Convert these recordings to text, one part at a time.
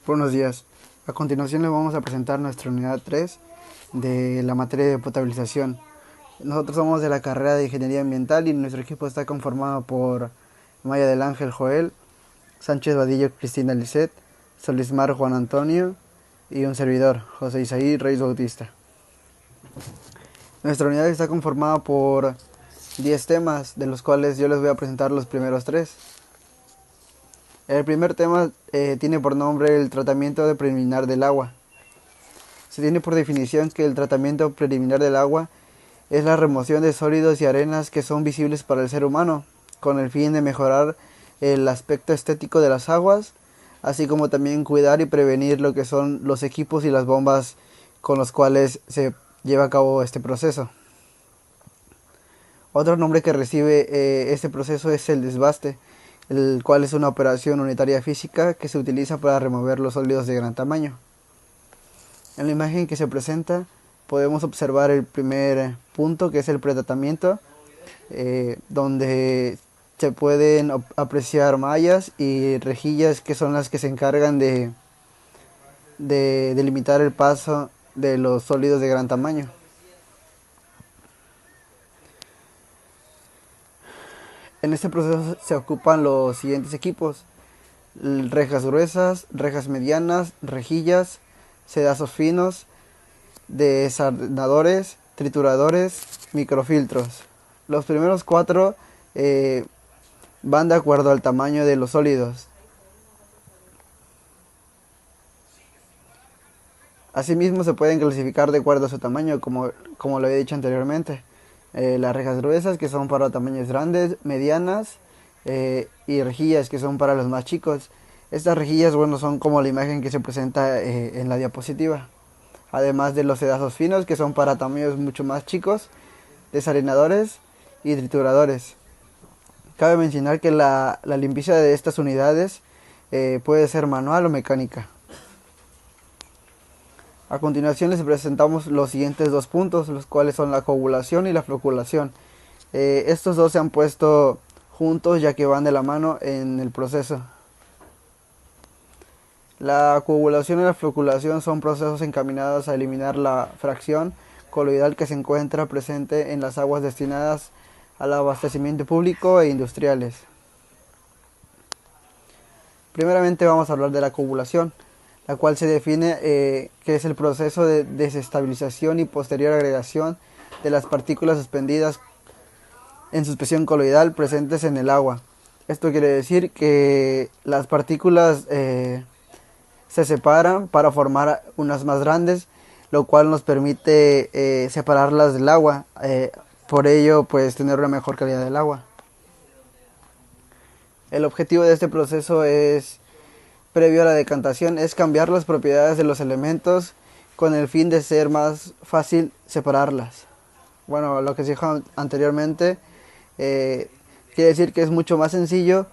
Buenos días. A continuación les vamos a presentar nuestra unidad 3 de la materia de potabilización. Nosotros somos de la carrera de Ingeniería Ambiental y nuestro equipo está conformado por Maya del Ángel Joel, Sánchez Vadillo Cristina Lisset, Solismar Juan Antonio y un servidor, José Isaí Reyes Bautista. Nuestra unidad está conformada por 10 temas, de los cuales yo les voy a presentar los primeros 3. El primer tema tiene por nombre el tratamiento de preliminar del agua. Se tiene por definición que el tratamiento preliminar del agua es la remoción de sólidos y arenas que son visibles para el ser humano, con el fin de mejorar el aspecto estético de las aguas, así como también cuidar y prevenir lo que son los equipos y las bombas con los cuales se lleva a cabo este proceso. Otro nombre que recibe este proceso es el desbaste, el cual es una operación unitaria física que se utiliza para remover los sólidos de gran tamaño. En la imagen que se presenta podemos observar el primer punto, que es el pretratamiento, donde se pueden apreciar mallas y rejillas, que son las que se encargan de delimitar el paso de los sólidos de gran tamaño. En este proceso se ocupan los siguientes equipos: rejas gruesas, rejas medianas, rejillas, sedazos finos, desarnadores, trituradores, microfiltros. Los primeros 4 van de acuerdo al tamaño de los sólidos. Asimismo se pueden clasificar de acuerdo a su tamaño, como lo había dicho anteriormente. Las rejas gruesas, que son para tamaños grandes, medianas, y rejillas, que son para los más chicos. Estas rejillas, son como la imagen que se presenta en la diapositiva. Además de los sedazos finos, que son para tamaños mucho más chicos, desarenadores y trituradores. Cabe mencionar que la limpieza de estas unidades puede ser manual o mecánica. A continuación les presentamos los siguientes 2 puntos, los cuales son la coagulación y la floculación. Estos dos se han puesto juntos ya que van de la mano en el proceso. La coagulación y la floculación son procesos encaminados a eliminar la fracción coloidal que se encuentra presente en las aguas destinadas al abastecimiento público e industriales. Primeramente vamos a hablar de la coagulación, la cual se define que es el proceso de desestabilización y posterior agregación de las partículas suspendidas en suspensión coloidal presentes en el agua. Esto quiere decir que las partículas se separan para formar unas más grandes, lo cual nos permite separarlas del agua, por ello pues tener una mejor calidad del agua. El objetivo de este proceso es, previo a la decantación, es cambiar las propiedades de los elementos con el fin de ser más fácil separarlas. Bueno, lo que se dijo anteriormente quiere decir que es mucho más sencillo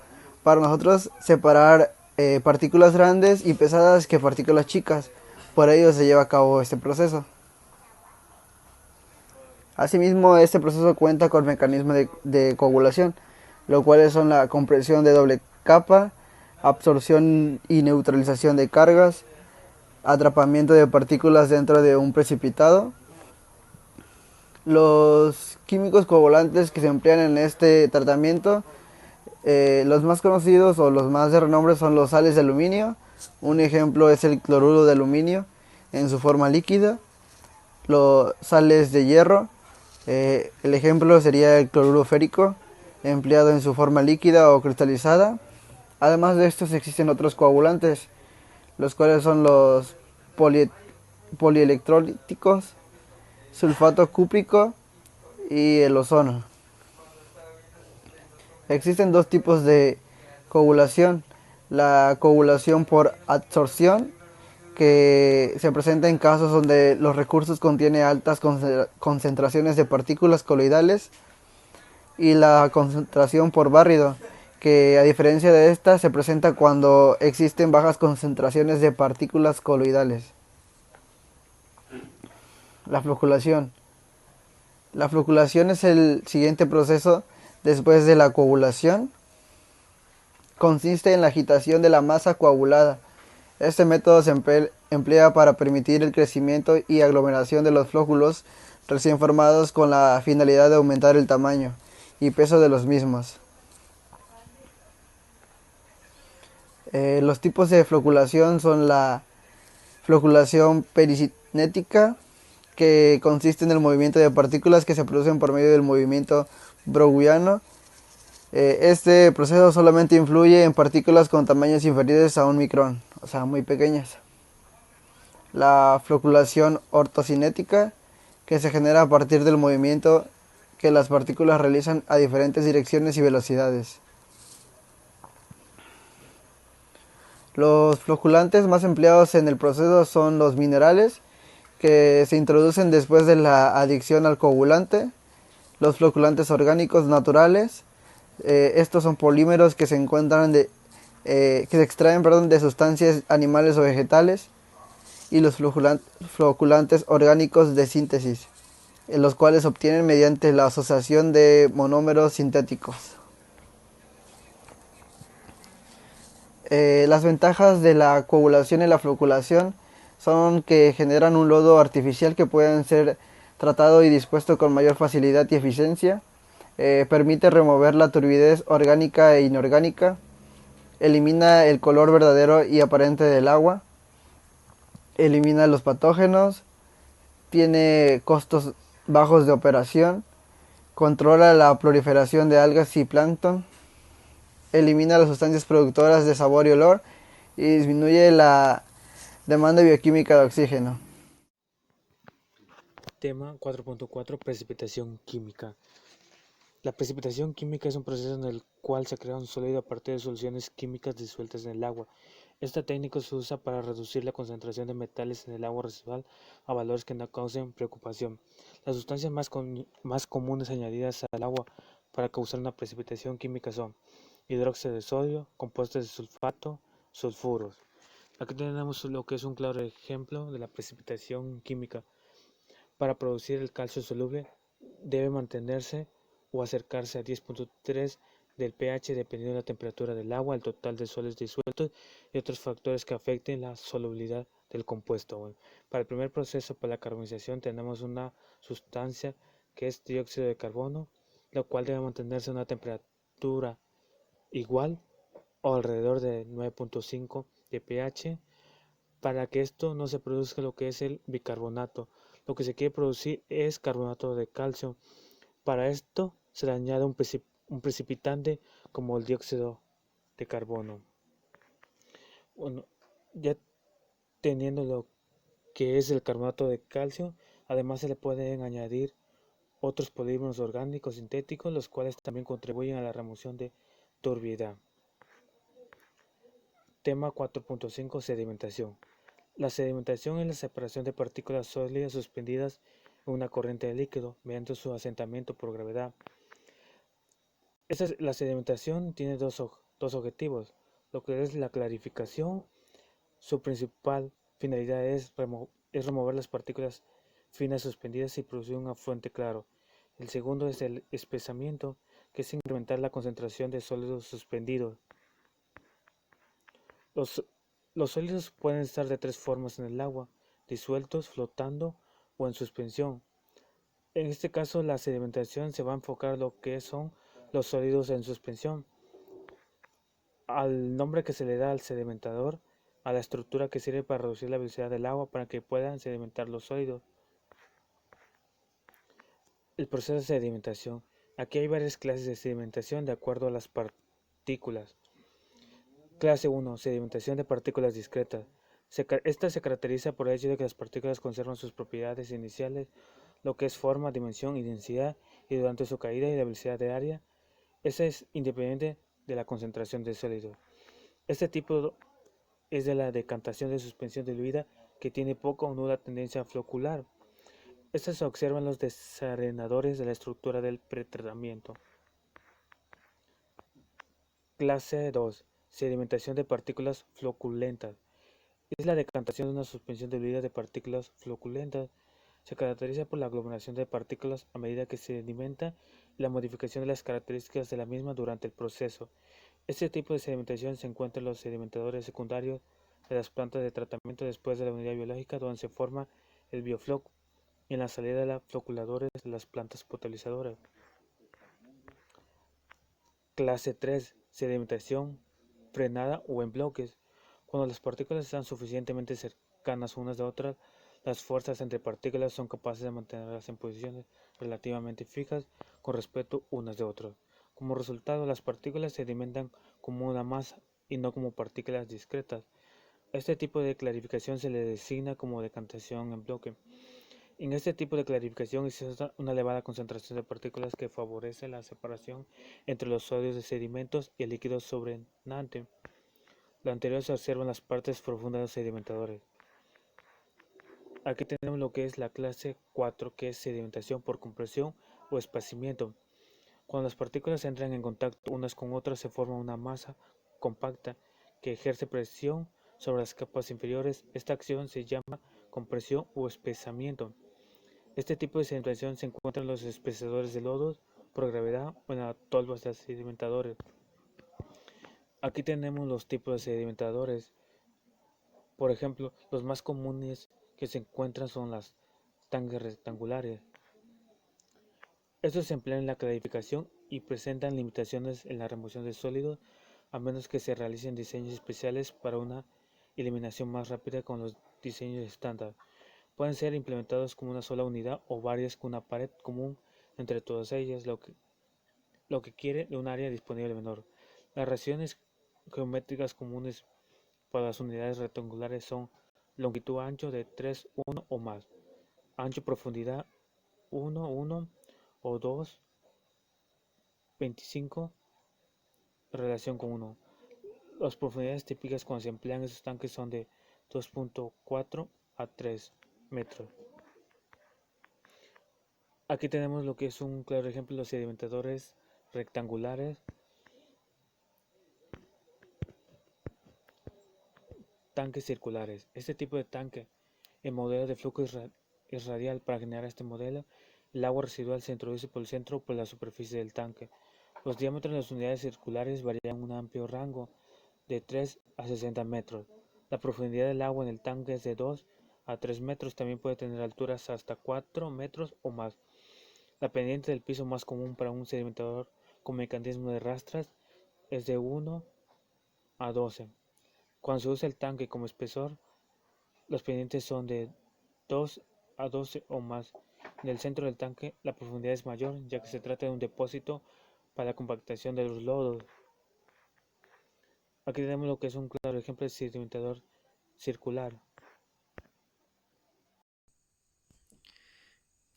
para nosotros separar partículas grandes y pesadas que partículas chicas. Por ello se lleva a cabo este proceso. Asimismo, este proceso cuenta con mecanismos de coagulación, los cuales son la compresión de doble capa, absorción y neutralización de cargas, atrapamiento de partículas dentro de un precipitado. Los químicos coagulantes que se emplean en este tratamiento, los más conocidos o los más de renombre son los sales de aluminio. Un ejemplo es el cloruro de aluminio en su forma líquida. Los sales de hierro, el ejemplo sería el cloruro férico, empleado en su forma líquida o cristalizada. Además de estos existen otros coagulantes, los cuales son los polielectrolíticos, sulfato cúprico y el ozono. Existen 2 tipos de coagulación: la coagulación por adsorción, que se presenta en casos donde los recursos contienen altas concentraciones de partículas coloidales, y la concentración por barrido, que a diferencia de esta se presenta cuando existen bajas concentraciones de partículas coloidales. La floculación. La floculación es el siguiente proceso después de la coagulación. Consiste en la agitación de la masa coagulada, Este método se emplea para permitir el crecimiento y aglomeración de los flóculos recién formados con la finalidad de aumentar el tamaño y peso de los mismos. Los tipos de floculación son la floculación pericinética, que consiste en el movimiento de partículas que se producen por medio del movimiento browniano. Este proceso solamente influye en partículas con tamaños inferiores a un micrón, o sea, muy pequeñas. La floculación ortocinética, que se genera a partir del movimiento que las partículas realizan a diferentes direcciones y velocidades. Los floculantes más empleados en el proceso son los minerales, que se introducen después de la adicción al coagulante, los floculantes orgánicos naturales. Estos son polímeros que se encuentran que se extraen, de sustancias animales o vegetales, y los floculantes orgánicos de síntesis, los cuales se obtienen mediante la asociación de monómeros sintéticos. Las ventajas de la coagulación y la floculación son que generan un lodo artificial que puede ser tratado y dispuesto con mayor facilidad y eficiencia. Permite remover la turbidez orgánica e inorgánica. Elimina el color verdadero y aparente del agua. Elimina los patógenos. Tiene costos bajos de operación. Controla la proliferación de algas y plancton. Elimina las sustancias productoras de sabor y olor y disminuye la demanda bioquímica de oxígeno. Tema 4.4 Precipitación química. La precipitación química es un proceso en el cual se crea un sólido a partir de soluciones químicas disueltas en el agua. Esta técnica se usa para reducir la concentración de metales en el agua residual a valores que no causen preocupación. Las sustancias más comunes añadidas al agua para causar una precipitación química son hidróxido de sodio, compuestos de sulfato, sulfuros. Aquí tenemos lo que es un claro ejemplo de la precipitación química. Para producir el calcio soluble debe mantenerse o acercarse a 10.3 del pH dependiendo de la temperatura del agua, el total de soles disueltos y otros factores que afecten la solubilidad del compuesto. Bueno, para el primer proceso, para la carbonización, tenemos una sustancia que es dióxido de carbono, la cual debe mantenerse a una temperatura igual o alrededor de 9.5 de pH. Para que esto no se produzca lo que es el bicarbonato, lo que se quiere producir es carbonato de calcio. Para esto se le añade un precipitante como el dióxido de carbono. Bueno, ya teniendo lo que es el carbonato de calcio, además se le pueden añadir otros polímeros orgánicos sintéticos, los cuales también contribuyen a la remoción de turbidez. Tema 4.5 Sedimentación. La sedimentación es la separación de partículas sólidas suspendidas en una corriente de líquido mediante su asentamiento por gravedad. La sedimentación tiene dos objetivos. Lo que es la clarificación, su principal finalidad es remover las partículas finas suspendidas y producir un afluente claro. El segundo es el espesamiento, que es incrementar la concentración de sólidos suspendidos. Los, los sólidos pueden estar de tres formas en el agua: disueltos, flotando o en suspensión. En este caso, la sedimentación se va a enfocar a lo que son los sólidos en suspensión, al nombre que se le da al sedimentador, a la estructura que sirve para reducir la velocidad del agua para que puedan sedimentar los sólidos. El proceso de sedimentación. Aquí hay varias clases de sedimentación de acuerdo a las partículas. Clase 1. Sedimentación de partículas discretas. Esta se caracteriza por el hecho de que las partículas conservan sus propiedades iniciales, lo que es forma, dimensión y densidad, y durante su caída y la velocidad de área. Esta es independiente de la concentración del sólido. Este tipo es de la decantación de suspensión diluida, que tiene poca o nula tendencia flocular. Estas se observan en los desarenadores de la estructura del pretratamiento. Clase 2. Sedimentación de partículas floculentas. Es la decantación de una suspensión diluida de partículas floculentas. Se caracteriza por la aglomeración de partículas a medida que se sedimenta y la modificación de las características de la misma durante el proceso. Este tipo de sedimentación se encuentra en los sedimentadores secundarios de las plantas de tratamiento después de la unidad biológica donde se forma el biofloc y en la salida de los floculadores de las plantas potabilizadoras. Clase 3. Sedimentación frenada o en bloques. Cuando las partículas están suficientemente cercanas unas de otras, las fuerzas entre partículas son capaces de mantenerlas en posiciones relativamente fijas con respecto unas de otras. Como resultado, las partículas se sedimentan como una masa y no como partículas discretas. Este tipo de clarificación se le designa como decantación en bloque. En este tipo de clarificación existe una elevada concentración de partículas que favorece la separación entre los sólidos de sedimentos y el líquido sobrenante. Lo anterior se observa en las partes profundas de los sedimentadores. Aquí tenemos lo que es la clase 4, que es sedimentación por compresión o esparcimiento. Cuando las partículas entran en contacto unas con otras se forma una masa compacta que ejerce presión sobre las capas inferiores. Esta acción se llama compresión o espesamiento. Este tipo de sedimentación se encuentra en los espessadores de lodos por gravedad o en las tolvas de sedimentadores. Aquí tenemos los tipos de sedimentadores. Por ejemplo, los más comunes que se encuentran son las tanques rectangulares. Estos se emplean en la clarificación y presentan limitaciones en la remoción de sólidos, a menos que se realicen diseños especiales para una eliminación más rápida con los diseños estándar. Pueden ser implementados como una sola unidad o varias con una pared común entre todas ellas, lo que quiere de un área disponible menor. Las regiones geométricas comunes para las unidades rectangulares son longitud ancho de 3, 1 o más, ancho profundidad 1, 1 o 2, 25, relación con 1. Las profundidades típicas cuando se emplean esos tanques son de 2.4 a 3 metros. Aquí tenemos lo que es un claro ejemplo de los sedimentadores rectangulares, tanques circulares. Este tipo de tanque, el modelo de flujo es radial. Para generar este modelo, el agua residual se introduce por el centro o por la superficie del tanque. Los diámetros de las unidades circulares varían en un amplio rango de 3 a 60 metros. La profundidad del agua en el tanque es de 2 a 3 metros, también puede tener alturas hasta 4 metros o más. La pendiente del piso más común para un sedimentador con mecanismo de rastras es de 1 a 12. Cuando se usa el tanque como espesor, los pendientes son de 2 a 12 o más. En el centro del tanque la profundidad es mayor, ya que se trata de un depósito para la compactación de los lodos. Aquí tenemos lo que es un claro ejemplo de sedimentador circular.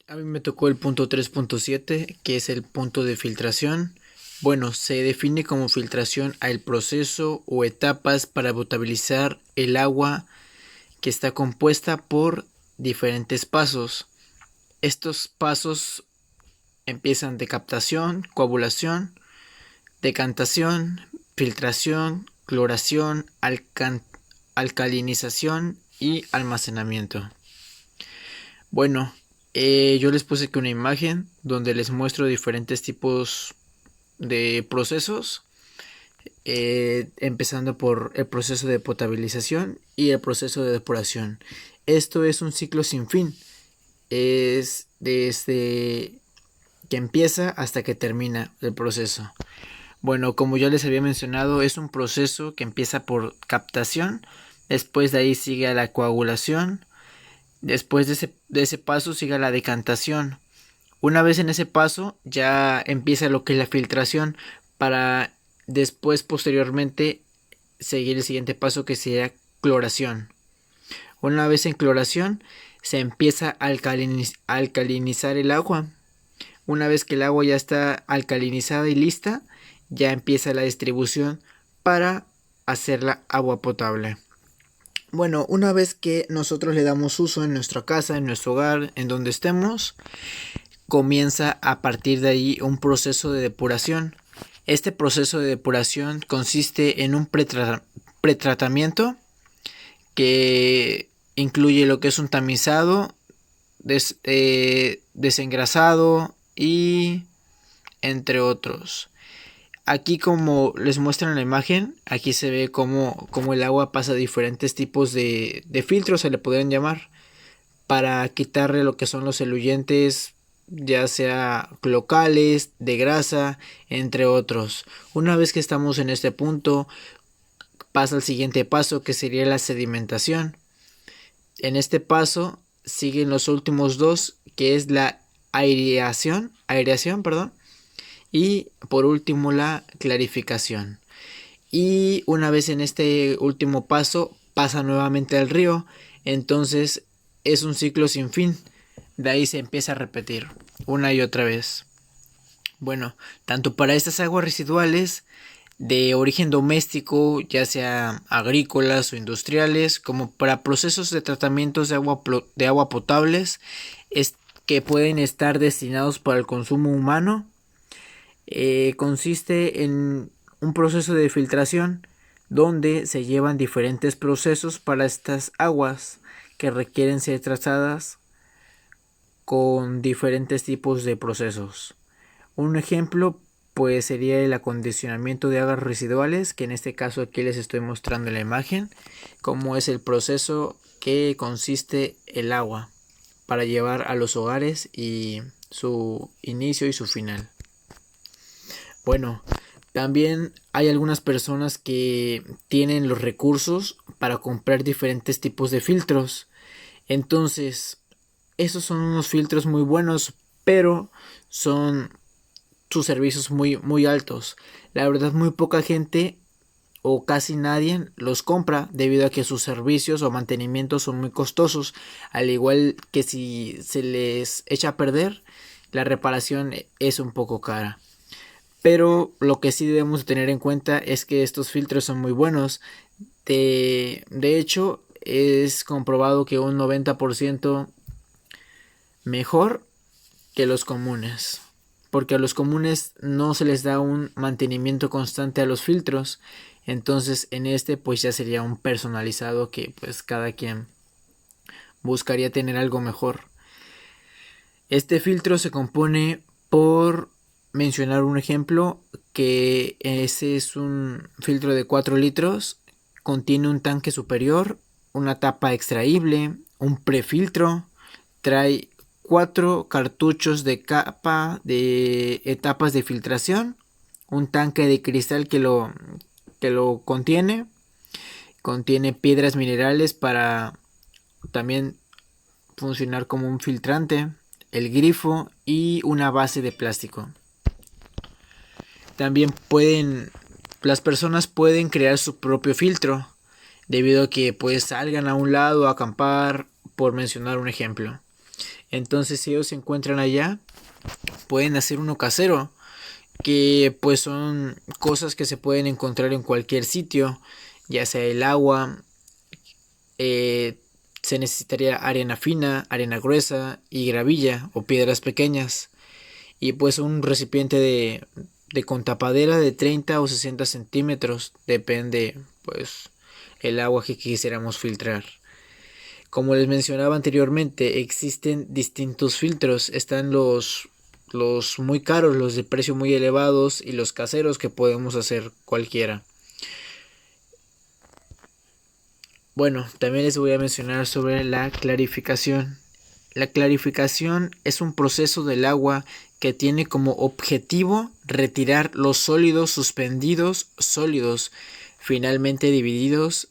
A mí me tocó el punto 3.7, que es el punto de filtración. Bueno, se define como filtración al proceso o etapas para potabilizar el agua que está compuesta por diferentes pasos. Estos pasos empiezan de captación, coagulación, decantación, filtración, cloración, alcalinización y almacenamiento. Bueno, yo les puse aquí una imagen donde les muestro diferentes tipos de procesos, empezando por el proceso de potabilización y el proceso de depuración. Esto es un ciclo sin fin, es desde que empieza hasta que termina el proceso. Bueno, como ya les había mencionado, es un proceso que empieza por captación, después de ahí sigue a la coagulación, después de ese paso sigue a la decantación. Una vez en ese paso ya empieza lo que es la filtración para después posteriormente seguir el siguiente paso que sería cloración. Una vez en cloración se empieza a alcalinizar el agua. Una vez que el agua ya está alcalinizada y lista, ya empieza la distribución para hacerla agua potable. Bueno, una vez que nosotros le damos uso en nuestra casa, en nuestro hogar, en donde estemos, comienza a partir de ahí un proceso de depuración. Este proceso de depuración consiste en un pretratamiento que incluye lo que es un tamizado, desengrasado y entre otros. aquí como les muestran en la imagen, aquí se ve cómo el agua pasa diferentes tipos de filtros, se le podrían llamar, para quitarle lo que son los eluyentes, ya sea locales, de grasa, entre otros. Una vez que estamos en este punto, pasa al siguiente paso, que sería la sedimentación. En este paso siguen los últimos dos, que es la aireación, perdón, y por último la clarificación. Y una vez en este último paso pasa nuevamente al río, entonces es un ciclo sin fin. De ahí se empieza a repetir una y otra vez. Bueno, tanto para estas aguas residuales de origen doméstico, ya sea agrícolas o industriales, como para procesos de tratamientos de agua potables, es que pueden estar destinados para el consumo humano, consiste en un proceso de filtración donde se llevan diferentes procesos para estas aguas que requieren ser tratadas con diferentes tipos de procesos. Un ejemplo pues sería el acondicionamiento de aguas residuales, que en este caso aquí les estoy mostrando en la imagen cómo es el proceso que consiste el agua para llevar a los hogares y su inicio y su final. Bueno, también hay algunas personas que tienen los recursos para comprar diferentes tipos de filtros. Entonces, esos son unos filtros muy buenos, pero son sus servicios muy altos. La verdad, muy poca gente o casi nadie los compra debido a que sus servicios o mantenimientos son muy costosos, al igual que si se les echa a perder, la reparación es un poco cara. Pero lo que sí debemos tener en cuenta es que estos filtros son muy buenos. De hecho, es comprobado que un 90% mejor que los comunes, porque a los comunes no se les da un mantenimiento constante a los filtros. Entonces en este pues ya sería un personalizado que pues cada quien buscaría tener algo mejor. Este filtro se compone, por mencionar un ejemplo, que ese es un filtro de 4 litros, contiene un tanque superior, una tapa extraíble, un prefiltro, trae 4 cartuchos de capa de etapas de filtración, un tanque de cristal que lo contiene piedras minerales para también funcionar como un filtrante, el grifo y una base de plástico. También las personas pueden crear su propio filtro debido a que pues salgan a un lado a acampar, por mencionar un ejemplo. Entonces si ellos se encuentran allá, pueden hacer uno casero, que pues son cosas que se pueden encontrar en cualquier sitio, ya sea el agua, se necesitaría arena fina, arena gruesa y gravilla o piedras pequeñas, y pues un recipiente con tapadera de 30 o 60 centímetros, depende pues el agua que quisiéramos filtrar. Como les mencionaba anteriormente, existen distintos filtros. Están los muy caros, los de precio muy elevados, y los caseros que podemos hacer cualquiera. Bueno, también les voy a mencionar sobre la clarificación. La clarificación es un proceso del agua que tiene como objetivo retirar los sólidos suspendidos sólidos, finalmente divididos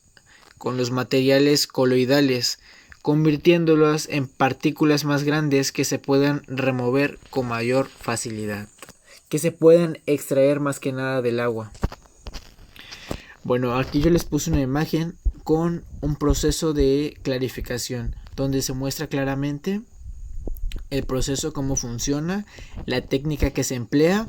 con los materiales coloidales, convirtiéndolos en partículas más grandes que se puedan remover con mayor facilidad, que se puedan extraer más que nada del agua. Bueno, aquí yo les puse una imagen con un proceso de clarificación donde se muestra claramente el proceso, cómo funciona, la técnica que se emplea.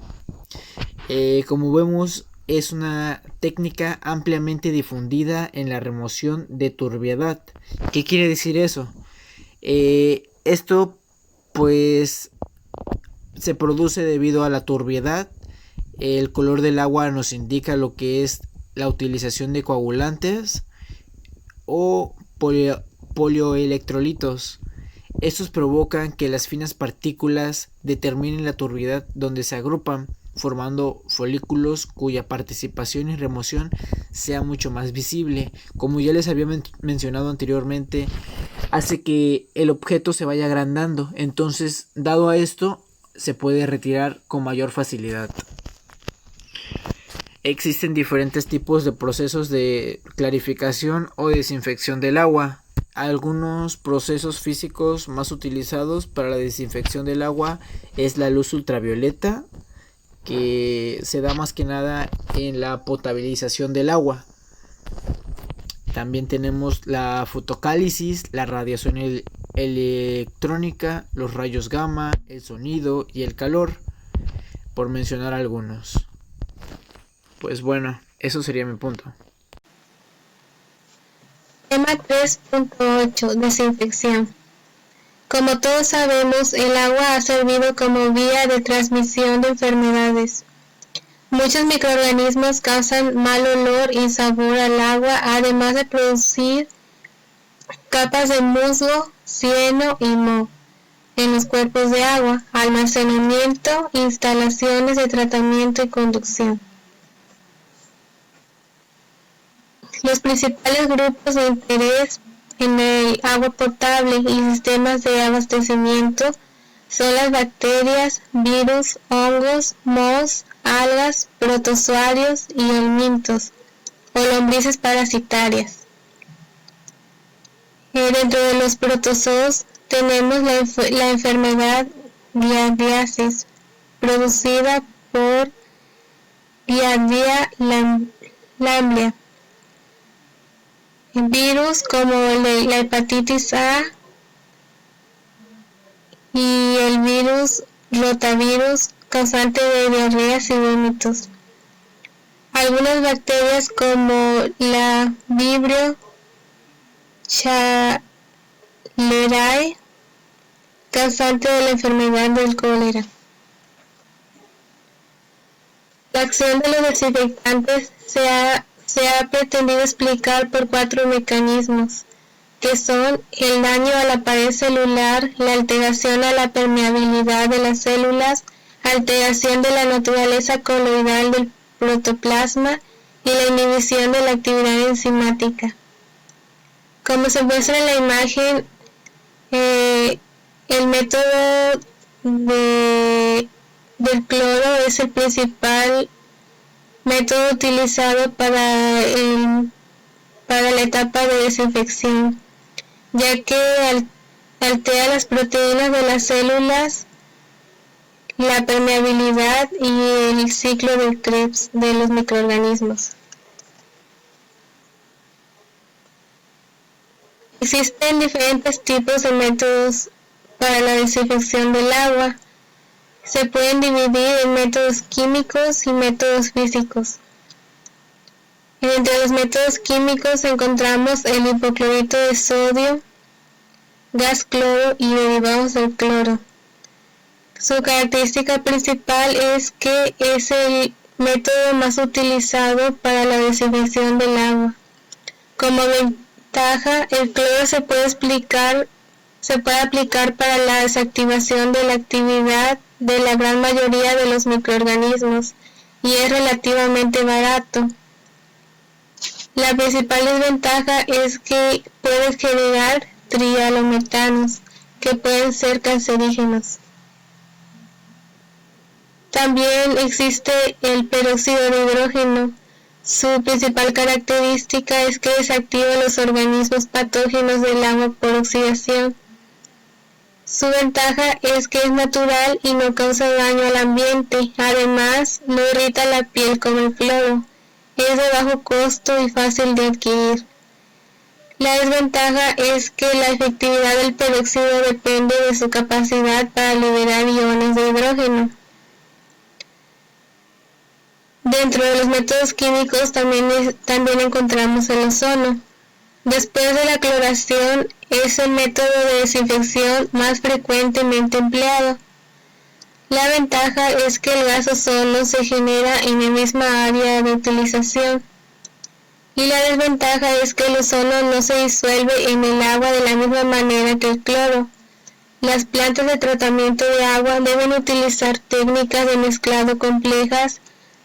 Como vemos, es una técnica ampliamente difundida en la remoción de turbiedad. ¿Qué quiere decir eso? Esto pues se produce debido a la turbiedad. El color del agua nos indica lo que es la utilización de coagulantes o polioelectrolitos. Estos provocan que las finas partículas determinen la turbiedad donde se agrupan, formando folículos cuya participación y remoción sea mucho más visible. Como ya les había mencionado anteriormente, hace que el objeto se vaya agrandando. Entonces, dado a esto, se puede retirar con mayor facilidad. Existen diferentes tipos de procesos de clarificación o desinfección del agua. Algunos procesos físicos más utilizados para la desinfección del agua es la luz ultravioleta, que se da más que nada en la potabilización del agua. También tenemos la fotocálisis, la radiación electrónica, los rayos gamma, el sonido y el calor, por mencionar algunos. Pues bueno, eso sería mi punto. Tema 3.8. Desinfección. Como todos sabemos, el agua ha servido como vía de transmisión de enfermedades. Muchos microorganismos causan mal olor y sabor al agua, además de producir capas de musgo, cieno y moho en los cuerpos de agua, almacenamiento, instalaciones de tratamiento y conducción. Los principales grupos de interés en el agua potable y sistemas de abastecimiento son las bacterias, virus, hongos, mohos, algas, protozoarios y helmintos o lombrices parasitarias. Dentro de los protozoos tenemos la enfermedad giardiasis, producida por Giardia lamblia. Virus como la hepatitis A y el virus rotavirus, causante de diarreas y vómitos. Algunas bacterias como la Vibrio chalerae, causante de la enfermedad del cólera. La acción de los desinfectantes se ha pretendido explicar por 4 mecanismos, que son el daño a la pared celular, la alteración a la permeabilidad de las células, alteración de la naturaleza coloidal del protoplasma y la inhibición de la actividad enzimática. Como se muestra en la imagen, el método del cloro es el principal método utilizado para la etapa de desinfección, ya que altera las proteínas de las células, la permeabilidad y el ciclo de Krebs de los microorganismos. Existen diferentes tipos de métodos para la desinfección del agua. Se pueden dividir en métodos químicos y métodos físicos. Entre los métodos químicos encontramos el hipoclorito de sodio, gas cloro y derivados del cloro. Su característica principal es que es el método más utilizado para la desinfección del agua. Como ventaja, el cloro se puede aplicar para la desactivación de la actividad de la gran mayoría de los microorganismos y es relativamente barato. La principal desventaja es que puede generar trihalometanos, que pueden ser cancerígenos. También existe el peróxido de hidrógeno. Su principal característica es que desactiva los organismos patógenos del agua por oxidación. Su ventaja es que es natural y no causa daño al ambiente. Además, no irrita la piel como el cloro. Es de bajo costo y fácil de adquirir. La desventaja es que la efectividad del peróxido depende de su capacidad para liberar iones de hidrógeno. Dentro de los métodos químicos también encontramos el ozono. Después de la cloración, es el método de desinfección más frecuentemente empleado. La ventaja es que el gas ozono se genera en la misma área de utilización. Y la desventaja es que el ozono no se disuelve en el agua de la misma manera que el cloro. Las plantas de tratamiento de agua deben utilizar técnicas de mezclado complejas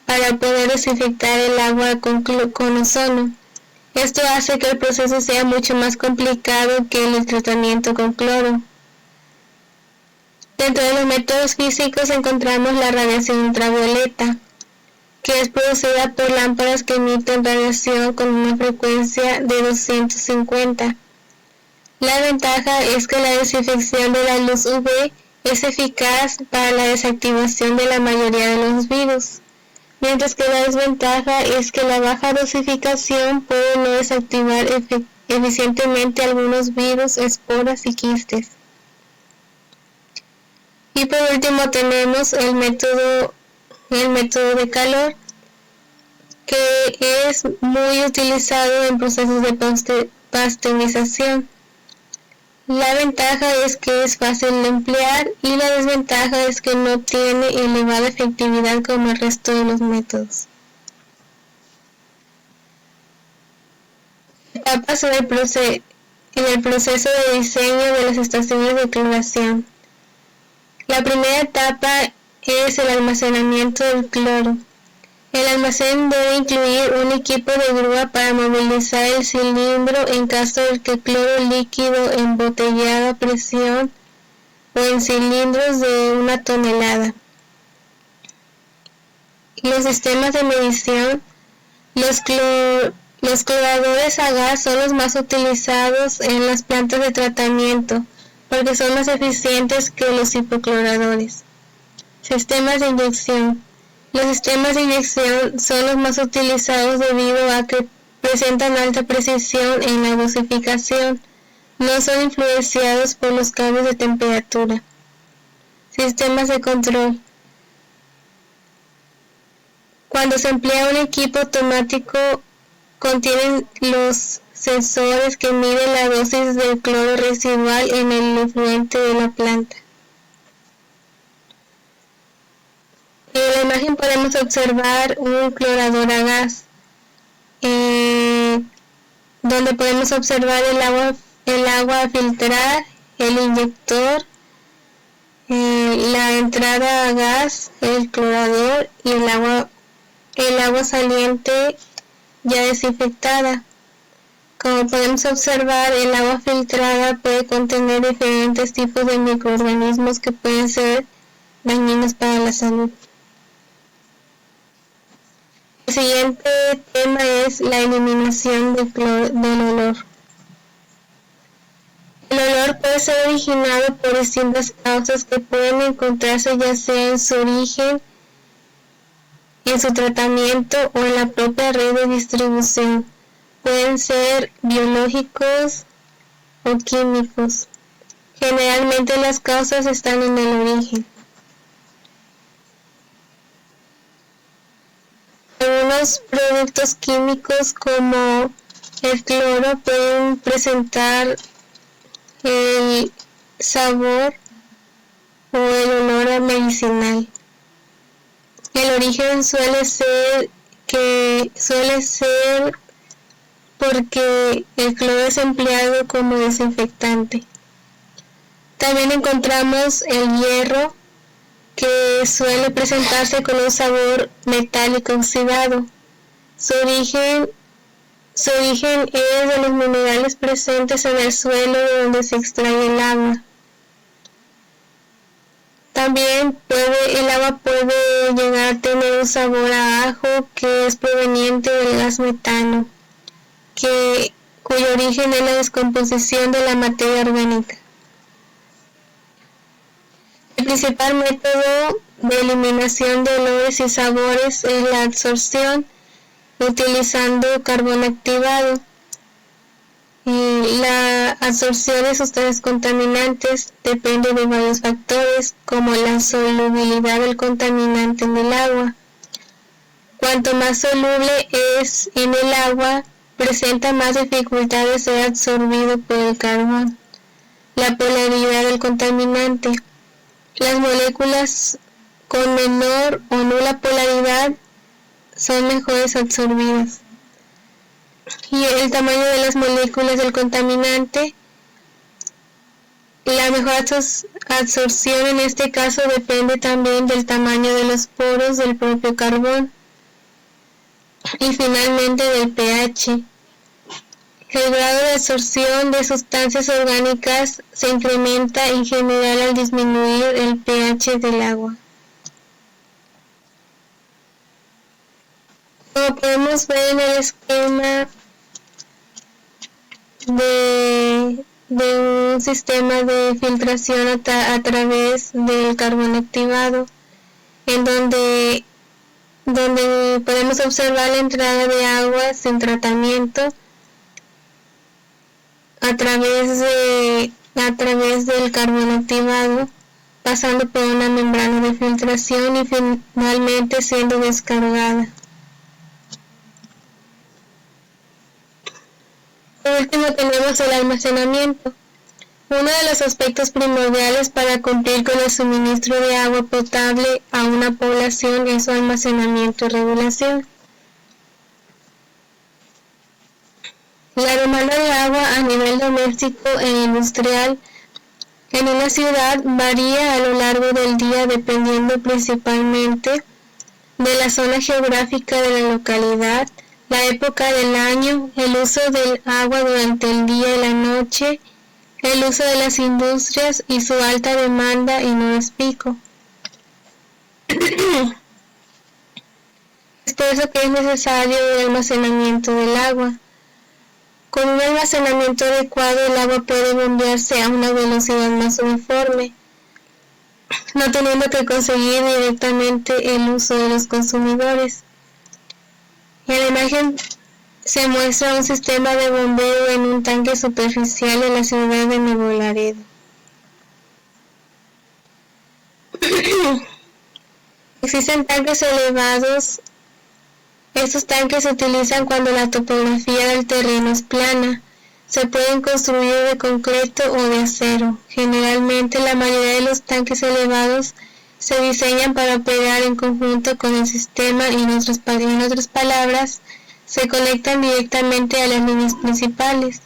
para poder desinfectar el agua con ozono. Esto hace que el proceso sea mucho más complicado que el tratamiento con cloro. Dentro de los métodos físicos encontramos la radiación ultravioleta, que es producida por lámparas que emiten radiación con una frecuencia de 250. La ventaja es que la desinfección de la luz UV es eficaz para la desactivación de la mayoría de los virus, mientras que la desventaja es que la baja dosificación puede no desactivar eficientemente algunos virus, esporas y quistes. Y por último tenemos el método de calor, que es muy utilizado en procesos de pasteurización. La ventaja es que es fácil de emplear y la desventaja es que no tiene elevada efectividad como el resto de los métodos. Etapas en el proceso de diseño de las estaciones de cloración. La primera etapa es el almacenamiento del cloro. El almacén debe incluir un equipo de grúa para movilizar el cilindro en caso de que cloro líquido embotellado a presión o en cilindros de 1 tonelada. Los sistemas de medición. Los cloradores a gas son los más utilizados en las plantas de tratamiento porque son más eficientes que los hipocloradores. Sistemas de inyección. Los sistemas de inyección son los más utilizados debido a que presentan alta precisión en la dosificación, no son influenciados por los cambios de temperatura. Sistemas de control. Cuando se emplea un equipo automático, contienen los sensores que miden la dosis de cloro residual en el efluente de la planta. En la imagen podemos observar un clorador a gas, donde podemos observar el agua a filtrar, el inyector, la entrada a gas, el clorador y el agua saliente ya desinfectada. Como podemos observar, el agua filtrada puede contener diferentes tipos de microorganismos que pueden ser dañinos para la salud. El siguiente tema es la eliminación del olor. El olor puede ser originado por distintas causas que pueden encontrarse ya sea en su origen, en su tratamiento o en la propia red de distribución. Pueden ser biológicos o químicos. Generalmente las causas están en el origen. Algunos productos químicos como el cloro pueden presentar el sabor o el olor medicinal. El origen suele ser porque el cloro es empleado como desinfectante. También encontramos el hierro, que suele presentarse con un sabor metálico oxidado. Su origen es de los minerales presentes en el suelo de donde se extrae el agua. También el agua puede llegar a tener un sabor a ajo que es proveniente del gas metano, cuyo origen es la descomposición de la materia orgánica. El principal método de eliminación de olores y sabores es la absorción utilizando carbón activado. La absorción de sustancias contaminantes depende de varios factores, como la solubilidad del contaminante en el agua. Cuanto más soluble es en el agua, presenta más dificultad de ser absorbido por el carbón. La polaridad del contaminante. Las moléculas con menor o nula polaridad son mejores absorbidas. Y el tamaño de las moléculas del contaminante La mejor absorción en este caso depende también del tamaño de los poros del propio carbón y finalmente del pH. El grado de absorción de sustancias orgánicas se incrementa en general al disminuir el pH del agua. Como podemos ver en el esquema de un sistema de filtración a través del carbón activado, en donde podemos observar la entrada de agua sin tratamiento a través del carbón activado, pasando por una membrana de filtración y finalmente siendo descargada. Por último tenemos el almacenamiento. Uno de los aspectos primordiales para cumplir con el suministro de agua potable a una población es su almacenamiento y regulación. La demanda de agua a nivel doméstico e industrial en una ciudad varía a lo largo del día dependiendo principalmente de la zona geográfica de la localidad, la época del año, el uso del agua durante el día y la noche, el uso de las industrias y su alta demanda y nodos pico. Es por eso que es necesario el almacenamiento del agua. Con un almacenamiento adecuado, el agua puede bombearse a una velocidad más uniforme, no teniendo que conseguir directamente el uso de los consumidores. En la imagen se muestra un sistema de bombeo en un tanque superficial en la ciudad de Nuevo Laredo. Existen tanques elevados. Estos tanques se utilizan cuando la topografía del terreno es plana. Se pueden construir de concreto o de acero. Generalmente la mayoría de los tanques elevados se diseñan para operar en conjunto con el sistema y en otras palabras, se conectan directamente a las líneas principales.